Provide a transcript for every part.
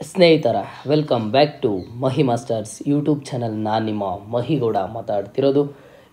ಸ್ನೇಹಿತರ welcome back to Mahi masters YouTube channel. ನಾನು ನಿಮ್ಮ ಮಹಿಗೌಡ ಮಾತಾಡ್ತಿರೋದು.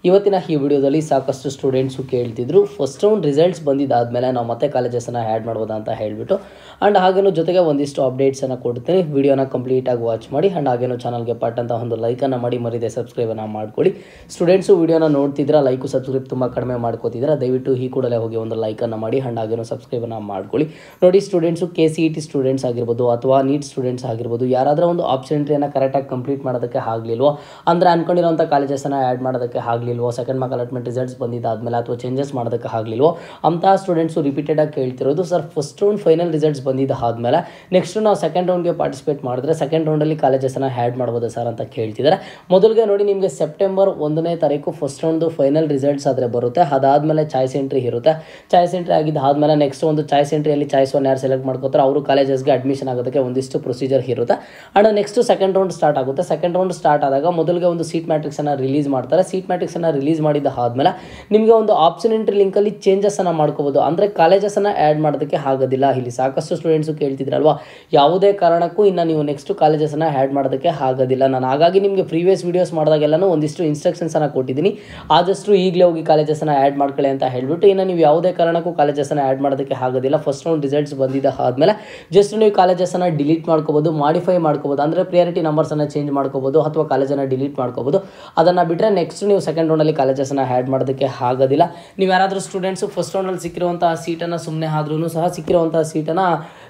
ಇವತ್ತಿನ ಈ ವಿಡಿಯೋದಲ್ಲಿ ಸಾಕಷ್ಟು ಸ್ಟೂಡೆಂಟ್ಸು ಕೇಳ್ತಿದ್ರು, ಫಸ್ಟ್ ರೌಂಡ್ ರಿಸಲ್ಟ್ಸ್ ಬಂದಿದ್ದಾದಮೇಲೆ ನಾವು ಮತ್ತೆ ಕಾಲೇಜಸನ್ನು ಆ್ಯಡ್ ಮಾಡ್ಬೋದಾ ಅಂತ ಹೇಳಿಬಿಟ್ಟು. ಆ್ಯಂಡ್ ಹಾಗೇನು ಜೊತೆಗೆ ಒಂದಿಷ್ಟು ಅಪ್ಡೇಟ್ಸನ್ನು ಕೊಡ್ತೀನಿ. ವಿಡಿಯೋನ ಕಂಪ್ಲೀಟಾಗಿ ವಾಚ್ ಮಾಡಿ. ಆ್ಯಂಡ್ ಹಾಗೇನು ಚಾನಲ್ಗೆ ಪಟ್ಟಂತ ಒಂದು ಲೈಕನ್ನು ಮಾಡಿ, ಮರಿದೆ ಸಬ್ಸ್ಕ್ರೈಬನ್ನು ಮಾಡ್ಕೊಳ್ಳಿ. ಸ್ಟೂಡೆಂಟ್ಸು ವಿಡಿಯೋನ ನೋಡ್ತಿದ್ರೆ ಲೈಕು ಸಬ್ಸ್ಕ್ರೈಬ್ ತುಂಬ ಕಡಿಮೆ ಮಾಡ್ಕೋತಿದ್ರೆ ದಯವಿಟ್ಟು ಈ ಕೂಡಲೇ ಹೋಗಿ ಒಂದು ಲೈಕನ್ನು ಮಾಡಿ. ಆ್ಯಂಡ್ ಹಾಗೇನು ಸಬ್ಸ್ಕ್ರೈಬನ್ನು ಮಾಡ್ಕೊಳ್ಳಿ. ನೋಡಿ ಸ್ಟೂಡೆಂಟ್ಸು KCET ಸ್ಟೂಡೆಂಟ್ಸ್ ಆಗಿರ್ಬೋದು ಅಥವಾ ನೀಟ್ ಸ್ಟೂಡೆಂಟ್ಸ್ ಆಗಿರ್ಬೋದು, ಯಾರಾದರೂ ಒಂದು ಆಪ್ಷನ್ ಎಂಟ್ರಿಯನ್ನು ಕರೆಕ್ಟಾಗಿ ಕಂಪ್ಲೀಟ್ ಮಾಡೋದಕ್ಕೆ ಆಗಲಿಲ್ವೋ, ಅಂದರೆ ಅನ್ಕೊಂಡಿರೋಂಥ ಕಾಲೇಜಸನ್ನು ಆ್ಯಡ್ ಮಾಡೋದಕ್ಕೆ ಆಗಲಿಲ್ವೋ, ಸೆಕೆಂಡ್ ಮಾರ್ಕ್ ಅಲಾಟ್ಮೆಂಟ್ ರಿಸಲ್ಟ್ಸ್ ಬಂದಿದ್ದಾದಮೇಲೆ ಅಥವಾ ಚೇಂಜಸ್ ಮಾಡೋದಕ್ಕೆ ಆಗಲಿಲ್ವೋ ಅಂತಹ ಸ್ಟೂಡೆಂಟ್ಸು ರಿಪೀಟೆಡಾಗಿ ಕೇಳ್ತಿರೋದು, sir first round final results ಬಂದಿದ್ದಾದಮೇಲೆ ನೆಕ್ಸ್ಟ್ ನಾವು ಸೆಕೆಂಡ್ ರೌಂಡ್ಗೆ ಪಾರ್ಟಿಸಿಪೇಟ್ ಮಾಡಿದ್ರೆ ಸೆಕೆಂಡ್ ರೌಂಡಲ್ಲಿ ಕಾಲೇಜಸನ್ನು ಆ್ಯಡ್ ಮಾಡ್ಬೋದಾ ಸರ್ ಅಂತ ಕೇಳ್ತಿದ್ದಾರೆ. ಮೊದಲಿಗೆ ನೋಡಿ, ನಿಮಗೆ ಸೆಪ್ಟೆಂಬರ್ 1ನೇ ತಾರೀಕು ಫಸ್ಟ್ ರೌಂಡ್ದು ಫೈನಲ್ ರಿಸಲ್ಟ್ಸ್ ಆದರೆ ಬರುತ್ತೆ. ಅದಾದಮೇಲೆ ಚಾಯ್ಸ್ ಎಂಟ್ರಿ ಇರುತ್ತೆ. ಚಾಯ್ಸ್ ಎಂಟ್ರಿ ಆಗಿದ್ದಾದಮೇಲೆ ನೆಕ್ಸ್ಟ್ ಒಂದು ಚಾಯ್ಸ್ ಎಂಟ್ರಿಯಲ್ಲಿ ಚಾಯ್ಸ್ 1 ಯಾರು ಸೆಲೆಕ್ಟ್ ಮಾಡ್ಕೋತಾರೆ ಅವರು ಕಾಲೇಜಸ್ಗೆ ಅಡ್ಮಿಷನ್ ಆಗೋದಕ್ಕೆ ಒಂದಿಷ್ಟು ಪ್ರೊಸೀಜರ್ ಇರುತ್ತೆ. And next second round start ಆಗುತ್ತೆ. ಸೆಕೆಂಡ್ ರೌಂಡ್ ಸ್ಟಾರ್ಟ್ ಆದಾಗ ಮೊದಲಿಗೆ ಒಂದು ಸೀಟ್ ಮ್ಯಾಟ್ರಿಕ್ಸನ್ನು ರಿಲೀಸ್ ಮಾಡ್ತಾರೆ. ಸೀಟ್ ಮ್ಯಾಟ್ರಿಕ್ಸನ್ನು ರಿಲೀಸ್ ಮಾಡಿದ ಆದಮೇಲೆ ನಿಮಗೆ ಒಂದು ಆಪ್ಷನ್ ಎಂಟ್ರಿ ಲಿಂಕಲ್ಲಿ ಚೇಂಜಸನ್ನು ಮಾಡ್ಕೋಬೋದು. ಅಂದರೆ ಕಾಲೇಜಸನ್ನು ಆ್ಯಡ್ ಮಾಡೋದಕ್ಕೆ ಆಗೋದಿಲ್ಲ. ಇಲ್ಲಿ ಸಾಕಷ್ಟು ಸ್ಟೂಡೆಂಟ್ಸು ಕೇಳ್ತಿದ್ರಲ್ವಾ, ಯಾವುದೇ ಕಾರಣಕ್ಕೂ ಇನ್ನು ನೀವು ನೆಕ್ಸ್ಟ್ ಕಾಲೇಜಸನ್ನು ಆ್ಯಡ್ ಮಾಡೋದಕ್ಕೆ ಆಗೋದಿಲ್ಲ. ನಾನು ಹಾಗಾಗಿ ನಿಮಗೆ ಪ್ರೀವಿಯಸ್ ವೀಡಿಯೋಸ್ ಮಾಡಿದಾಗೆಲ್ಲನೂ ಒಂದಿಷ್ಟು ಇನ್ಸ್ಟ್ರಕ್ಷನ್ಸನ್ನು ಕೊಟ್ಟಿದ್ದೀನಿ. ಆದಷ್ಟು ಈಗಲೇ ಹೋಗಿ ಕಾಲೇಜಸನ್ನು ಆ್ಯಡ್ ಮಾಡ್ಕೊಳ್ಳಿ ಅಂತ ಹೇಳಿಬಿಟ್ಟು. ಇನ್ನು ನೀವು ಯಾವುದೇ ಕಾರಣಕ್ಕೂ ಕಾಲೇಜಸನ್ನು ಆ್ಯಡ್ ಮಾಡೋದಕ್ಕೆ ಆಗೋದಿಲ್ಲ. ಫಸ್ಟ್ ರೌಂಡ್ ರಿಸಲ್ಟ್ಸ್ ಬಂದಿದ್ದ ಆದಮೇಲೆ ಜಸ್ಟ್ ನೀವು ಕಾಲೇಜಸನ್ನು ಡಿಲೀಟ್ ಮಾಡ್ಕೋಬೋದು, ಮಾಡಿಫೈ ಮಾಡ್ಕೋಬೋದು. ಅಂದರೆ ಪ್ರಿಯಾರಿಟಿ ನಂಬರ್ಸನ್ನು ಚೇಂಜ್ ಮಾಡ್ಕೋಬೋದು ಅಥವಾ ಕಾಲೇಜನ್ನು ಡಿಲೀಟ್ ಮಾಡ್ಕೋಬೋದು. ಅದನ್ನು ಬಿಟ್ಟರೆ ನೆಕ್ಸ್ಟ್ ನೀವು ಸೆಕೆಂಡ್ ರೌಂಡಲ್ಲಿ ಕಾಲೇಜಸನ್ನು ಆ್ಯಡ್ ಮಾಡೋದಕ್ಕೆ ಆಗೋದಿಲ್ಲ. ನೀವು ಯಾರಾದರೂ ಸ್ಟೂಡೆಂಟ್ಸು ಫಸ್ಟ್ ರೌಂಡಲ್ಲಿ ಸಿಕ್ಕಿರುವಂತಹ ಸೀಟನ್ನು ಸುಮ್ಮನೆ ಆದ್ರೂ ಸಹ ಸಿಕ್ಕಿರುವಂತಹ ಸೀಟನ್ನು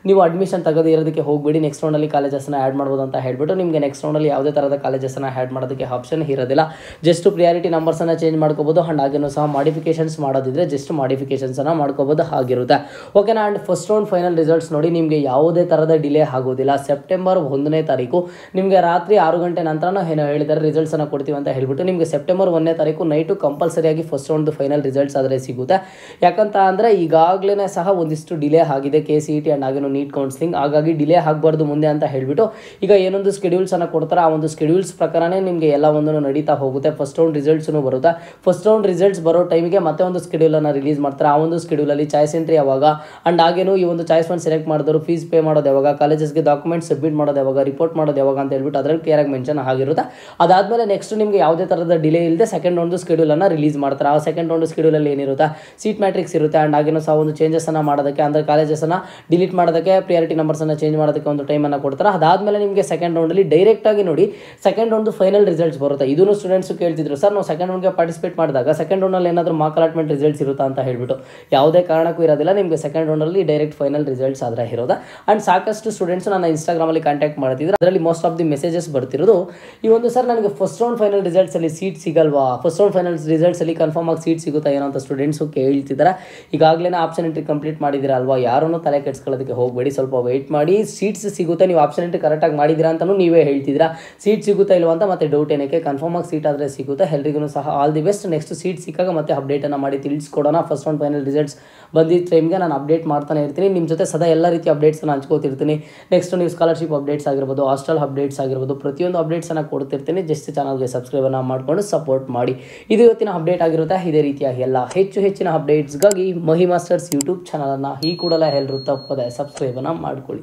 ನೀವು ಅಡ್ಮಿಷನ್ ತೆಗೆದು ಇರೋದಕ್ಕೆ ಹೋಗಬೇಡಿ. ನೆಕ್ಸ್ಟ್ ರೌಂಡಲ್ಲಿ ಕಾಲೇಜಸನ್ನು ಆ್ಯಡ್ ಮಾಡ್ಬೋದು ಅಂತ ಹೇಳಿಬಿಟ್ಟು ನಿಮಗೆ ನೆಕ್ಸ್ಟ್ ರೌಂಡಲ್ಲಿ ಯಾವುದೇ ಥರದ ಕಾಲೇಜಸನ್ನು ಆ್ಯಡ್ ಮಾಡೋದಕ್ಕೆ ಆಪ್ಷನ್ ಇರೋದಿಲ್ಲ. ಜಸ್ಟ್ ಪ್ರಿಯಾರಿಟಿ ನಂಬರ್ಸನ್ನು ಚೇಂಜ್ ಮಾಡ್ಕೋಬೋದು. ಆ್ಯಂಡ್ ಹಾಗೇನೂ ಸಹ ಮಾಡಿಫಿಕೇಷನ್ಸ್ ಮಾಡೋದಿದ್ರೆ ಜಸ್ಟ್ ಮಾಡಿಫಿಕೇಷನ್ಸನ್ನು ಮಾಡ್ಕೋಬೋದು ಆಗಿರುತ್ತೆ. ಓಕೆನಾ. And first round final results ನೋಡಿ, ನಿಮಗೆ ಯಾವುದೇ ಥರದ ಡಿಲೇ ಆಗೋದಿಲ್ಲ. ಸೆಪ್ಟೆಂಬರ್ 1ನೇ ತಾರೀಕು ನಿಮಗೆ ರಾತ್ರಿ 6 ಗಂಟೆ ನಂತರ ಏನೋ ಹೇಳಿದ್ದಾರೆ ರಿಸಲ್ಟ್ಸನ್ನು ಕೊಡ್ತೀವಿ ಅಂತ ಹೇಳಿಬಿಟ್ಟು ನಿಮಗೆ ಸೆಪ್ಟೆಂಬರ್ 1ನೇ ತಾರೀಕು ನೈಟು ಕಂಪಲ್ಸರಿಯಾಗಿ ಫಸ್ಟ್ ರೌಂಡ್ ಫೈನಲ್ ರಿಸಲ್ಟ್ಸ್ ಆದರೆ ಸಿಗುತ್ತೆ. ಯಾಕಂತ ಅಂದರೆ ಈಗಾಗಲೇ ಸಹ ಒಂದಿಷ್ಟು ಡಿಲೇ ಆಗಿದೆ KCET ಆ್ಯಂಡ್ ಹಾಗೇನು ನೀಟ್ ಕೌನ್ಸಿಲಿಂಗ್. ಹಾಗಾಗಿ ಡಿಲೇ ಆಗಬಾರ್ದು ಮುಂದೆ ಅಂತ ಹೇಳಿಬಿಟ್ಟು ಈಗ ಏನೊಂದು ಸ್ಕೆಡ್ಯೂಲ್ಸನ್ನು ಕೊಡ್ತಾರೆ, ಆ ಒಂದು ಸ್ಕೆಡ್ಯೂಲ್ಸ್ ಪ್ರಕಾರನೇ ನಿಮಗೆ ಎಲ್ಲ ಒಂದನ್ನು ನಡೀತಾ ಹೋಗುತ್ತೆ. ಫಸ್ಟ್ ರೌಂಡ್ ರಿಸಲ್ಟ್ಸೂ ಬರುತ್ತೆ. ಫಸ್ಟ್ ರೌಂಡ್ ರಿಸಲ್ಟ್ಸ್ ಬರೋ ಟೈಮಿಗೆ ಮತ್ತೆ ಒಂದು ಸ್ಕೆಡ್ಯೂಲನ್ನು ರಿಲೀಸ್ ಮಾಡ್ತಾರೆ. ಆ ಒಂದು ಸ್ಕೆಡ್ಯೂಲಲ್ಲಿ ಚಾಯ್ಸ್ ಎಂಟ್ರಿ ಯಾವಾಗ, ಆ್ಯಂಡ್ ಹಾಗೇನು ಈ ಒಂದು ಚಾಯ್ಸ್ 1 ಸೆಲೆಕ್ಟ್ ಮಾಡಿದವರು ಫೀಸ್ ಪೇ ಮಾಡೋದು ಯಾವಾಗ, ಕಾಲೇಜಸ್ಗೆ ಡಾಕ್ಯುಮೆಂಟ್ಸ್ ಸಬ್ಮಿಟ್ ಮಾಡೋದು ಯಾವಾಗ, ರಿಪೋರ್ಟ್ ಮಾಡೋದು ಯಾವಾಗ ಅಂತ ಹೇಳ್ಬಿಟ್ಟು ಅದರಲ್ಲಿ ಕ್ಲಿಯರಾಗಿ ಮೆನ್ಷನ್ ಆಗಿರುತ್ತೆ. ಅದಾದಮೇಲೆ ನೆಕ್ಸ್ಟ್ ನಿಮಗೆ ಯಾವುದೇ ಥರದ ಡಿಲೇ ಇಲ್ಲದೆ ಸೆಕೆಂಡ್ ರೌಂಡ್ ಸ್ಕೆಡ್ಯೂಲನ್ನು ರಿಲೀಸ್ ಮಾಡ್ತಾರೆ. ಆ ಸೆಕೆಂಡ್ ರೌಂಡ್ ಸ್ಕೆಡ್ಯೂಲಲ್ಲಿ ಏನಿರುತ್ತೆ, ಸೀಟ್ ಮ್ಯಾಟ್ರಿಕ್ಸ್ ಇರುತ್ತೆ. ಆ್ಯಂಡ್ ಹಾಗೇನೂ ಸಹ ಒಂದು ಚೇಂಜಸನ್ನು ಮಾಡೋದಕ್ಕೆ, ಅಂದರೆ ಕಾಲೇಜಸನ್ನು ಡಿಲೀಟ್ ಮಾಡೋದಕ್ಕೆ, ಪ್ರಿಯಾರಿಟಿ ನಂಬರ್ಸನ್ನು ಚೇಂಜ್ ಮಾಡೋದಕ್ಕೆ ಒಂದು ಟೈಮನ್ನು ಕೊಡ್ತಾರೆ. ಅದಾದಮೇಲೆ ನಿಮಗೆ ಸೆಕೆಂಡ್ ರೌಂಡಲ್ಲಿ ಡೈರೆಕ್ಟಾಗಿ ನೋಡಿ ಸೆಕೆಂಡ್ ರೌಂಡ್ ಫೈನಲ್ ರಿಸಲ್ಟ್ಸ್ ಬರುತ್ತೆ. ಇದನ್ನು ಸ್ಟೂಡೆಂಟ್ಸು ಕೇಳ್ತಿದ್ರು, ಸರ್ ನಾವು ಸೆಕೆಂಡ್ ರೌಂಡ್ಗೆ ಪಾರ್ಟಿಸಿಪೇಟ್ ಮಾಡಿದಾಗ ಸೆಕೆಂಡ್ ರೌಂಡಲ್ಲಿ ಏನಾದರೂ ಮಾರ್ಕ್ ಅಲಾಟ್ಮೆಂಟ್ ರಿಸಲ್ಟ್ಸ್ ಇರುತ್ತಾ ಅಂತ ಹೇಳಿಬಿಟ್ಟು. ಯಾವುದೇ ಕಾರಣಕ್ಕೂ ಇರೋದಿಲ್ಲ. ನಿಮಗೆ ಸೆಕೆಂಡ್ ರೌಂಡಲ್ಲಿ ಡೈರೆಕ್ಟ್ ಫೈನಲ್ ರಿಸಲ್ಟ್ಸ್ ಆದರೆ ಇರೋದು. ಆ್ಯಂಡ್ ಸಾಕಷ್ಟು ಸ್ಟೂಡೆಂಟ್ಸು ನನ್ನ ಇನ್ಸ್ಟಾಗ್ರಾಮಲ್ಲಿ ಕಾಂಟ್ಯಾಕ್ಟ್ ಮಾಡ್ತಿದ್ರು. ಅದರಲ್ಲಿ ಮೋಸ್ಟ್ ಆಫ್ ದಿ ಮೆಸೇಜಸ್ ಬರ್ತಿರೋದು ಈ ಒಂದು, ಸರ್ ನನಗೆ ಫಸ್ಟ್ ರೌಂಡ್ ಫೈನಲ್ ರಿಸಲ್ಟ್ಸಲ್ಲಿ ಸೀಟ್ ಸಿಗಲ್ವಾ, ಫಸ್ಟ್ ರೌಂಡ್ ಫೈನಲ್ ರಿಸಲ್ಟ್ಸಲ್ಲಿ ಕನ್ಫರ್ಮ್ ಆಗಿ ಸೀಟ್ ಸಿಗುತ್ತಾ ಏನೋ ಅಂತ ಸ್ಟೂಡೆಂಟ್ಸು ಕೇಳ್ತಿದ್ದಾರೆ. ಈಗಾಗಲೇ ಆಪ್ಷನ್ ಎಂಟ್ರಿ ಕಂಪ್ಲೀಟ್ ಮಾಡಿದ್ದೀರಾ ಅಲ್ವಾ, ಯಾರನ್ನೂ ತಲೆ ಕೆಡಿಸ್ಕೊಳ್ಳೋದಕ್ಕೆ ಹೋಗಬೇಡಿ, ಸ್ವಲ್ಪ ವೆಯ್ಟ್ ಮಾಡಿ. ಸೀಟ್ಸ್ ಸಿಗುತ್ತೆ. ನೀವು ಆಪ್ಷನ್ ಎಂಟ್ರಿ ಕರೆಕ್ಟಾಗಿ ಮಾಡಿದ್ದೀರಾ ಅಂತಲೂ ನೀವೇ ಹೇಳ್ತಿದ್ದೀರಾ. ಸೀಟ್ ಸಿಗುತ್ತಾ ಇಲ್ವಾ ಅಂತ ಮತ್ತೆ ಡೌಟ್ ಏನಕ್ಕೆ, ಕನ್ಫರ್ಮ್ ಆಗಿ ಸೀಟ್ ಆದರೆ ಸಿಗುತ್ತೆ. ಎಲ್ರಿಗೂ ಸಹ all the best. Next seat ಸಿಕ್ಕಾಗ ಮತ್ತೆ ಅಪ್ಡೇಟನ್ನು ಮಾಡಿ ತಿಳಿಸ್ಕೊಡೋಣ. ಫಸ್ಟ್ ರೌಂಡ್ ಫೈನಲ್ ರಿಸಲ್ಟ್ಸ್ ಬಂದಿದ್ದ ಟೈಮ್ಗೆ ನಾನು ಅಪ್ಡೇಟ್ ಮಾಡ್ತಾನೆ ಇರ್ತೀನಿ. ನಿಮ್ಮ ಜೊತೆ ಸದಾ ಎಲ್ಲ ರೀತಿಯ ಅಪ್ಡೇಟ್ಸನ್ನು ಹಂಚ್ಕೋತಿರ್ತೀನಿ. ನೆಕ್ಸ್ಟ್ ನೀವು ಸ್ಕಾಲರ್ಶಿಪ್ ಅಪ್ಡೇಟ್ಸ್ ಆಗಿರ್ಬೋದು, ಹಾಸ್ಟೆಲ್ ಅಪ್ಡೇಟ್ಸ್ ಆಗಿರ್ಬೋದು, ಪ್ರತಿಯೊಂದು ಅಪ್ಡೇಟ್ಸನ್ನು ಕೊಡ್ತಿರ್ತೀನಿ. ಜಸ್ಟ್ ಚಾನಲ್ಗೆ ಸಬ್ಸ್ಕ್ರೈಬನ್ನು ಮಾಡಿಕೊಂಡು ಸಪೋರ್ಟ್ ಮಾಡಿ. ಇದು ಇವತ್ತಿನ ಅಪ್ಡೇಟ್ ಆಗಿರುತ್ತೆ. ಇದೇ ರೀತಿಯ ಎಲ್ಲ ಹೆಚ್ಚಿನ ಅಪ್ಡೇಟ್ಸ್ಗಾಗಿ ಮಹಿ ಮಾಸ್ಟರ್ಸ್ ಯೂಟ್ಯೂಬ್ ಚಾನಲನ್ನು ಈ ಕೂಡಲೇ ಎಲ್ಲರೂ ತಪ್ಪದೆ ಸಬ್ಸ್ಕ್ರೈಬನ್ನು ಮಾಡ್ಕೊಳ್ಳಿ.